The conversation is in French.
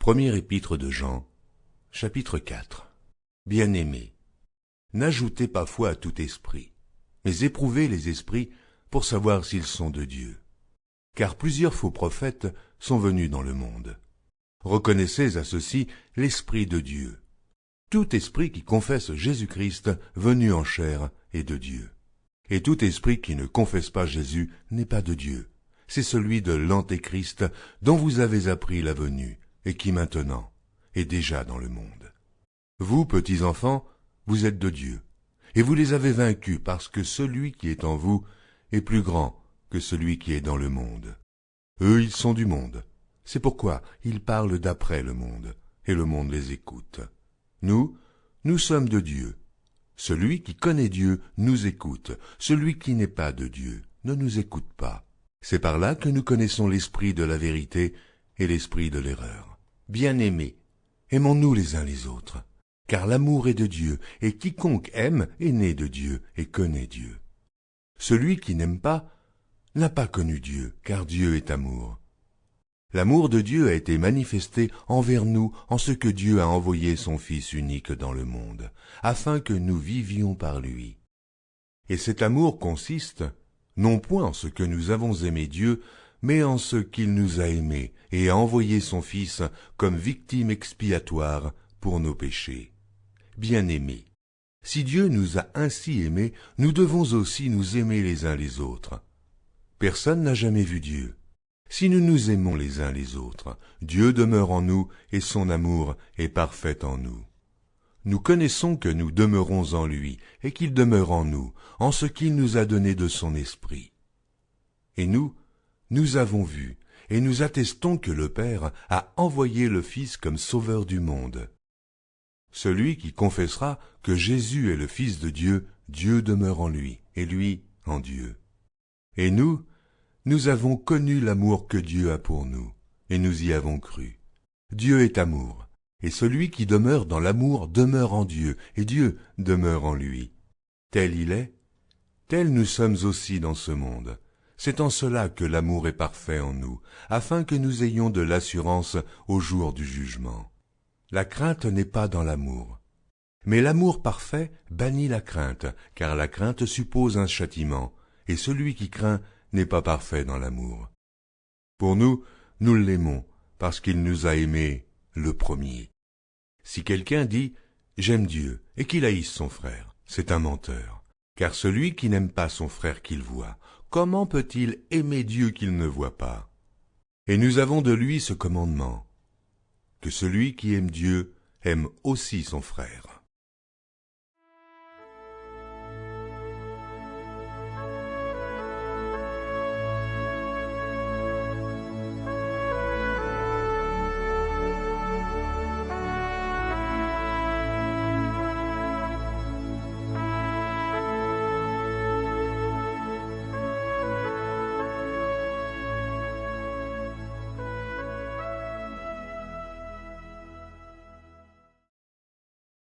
Première épître de Jean, chapitre 4. Bien-aimés, n'ajoutez pas foi à tout esprit, mais éprouvez les esprits pour savoir s'ils sont de Dieu. Car plusieurs faux prophètes sont venus dans le monde. Reconnaissez à ceci l'Esprit de Dieu. Tout esprit qui confesse Jésus-Christ venu en chair est de Dieu. Et tout esprit qui ne confesse pas Jésus n'est pas de Dieu. C'est celui de l'Antéchrist dont vous avez appris la venue, et qui maintenant est déjà dans le monde. Vous, petits enfants, vous êtes de Dieu, et vous les avez vaincus parce que celui qui est en vous est plus grand que celui qui est dans le monde. Eux, ils sont du monde. C'est pourquoi ils parlent d'après le monde, et le monde les écoute. Nous sommes de Dieu. Celui qui connaît Dieu nous écoute. Celui qui n'est pas de Dieu ne nous écoute pas. C'est par là que nous connaissons l'esprit de la vérité et l'esprit de l'erreur. Bien-aimés, aimons-nous les uns les autres, car l'amour est de Dieu, et quiconque aime est né de Dieu et connaît Dieu. Celui qui n'aime pas n'a pas connu Dieu, car Dieu est amour. L'amour de Dieu a été manifesté envers nous en ce que Dieu a envoyé son Fils unique dans le monde, afin que nous vivions par lui. Et cet amour consiste, non point en ce que nous avons aimé Dieu, mais en ce qu'il nous a aimés et a envoyé son Fils comme victime expiatoire pour nos péchés. Bien-aimés, si Dieu nous a ainsi aimés, nous devons aussi nous aimer les uns les autres. Personne n'a jamais vu Dieu. Si nous nous aimons les uns les autres, Dieu demeure en nous et son amour est parfait en nous. Nous connaissons que nous demeurons en lui et qu'il demeure en nous, en ce qu'il nous a donné de son esprit. Et nous avons vu et nous attestons que le Père a envoyé le Fils comme sauveur du monde. Celui qui confessera que Jésus est le Fils de Dieu, Dieu demeure en lui et lui en Dieu. Et nous avons connu l'amour que Dieu a pour nous, et nous y avons cru. Dieu est amour, et celui qui demeure dans l'amour demeure en Dieu, et Dieu demeure en lui. Tel il est, tel nous sommes aussi dans ce monde. C'est en cela que l'amour est parfait en nous, afin que nous ayons de l'assurance au jour du jugement. La crainte n'est pas dans l'amour. Mais l'amour parfait bannit la crainte, car la crainte suppose un châtiment, et celui qui craint n'est pas parfait dans l'amour. Pour nous l'aimons, parce qu'il nous a aimés le premier. Si quelqu'un dit « J'aime Dieu » et qu'il haïsse son frère, c'est un menteur. Car celui qui n'aime pas son frère qu'il voit, comment peut-il aimer Dieu qu'il ne voit pas? Et nous avons de lui ce commandement, que celui qui aime Dieu aime aussi son frère.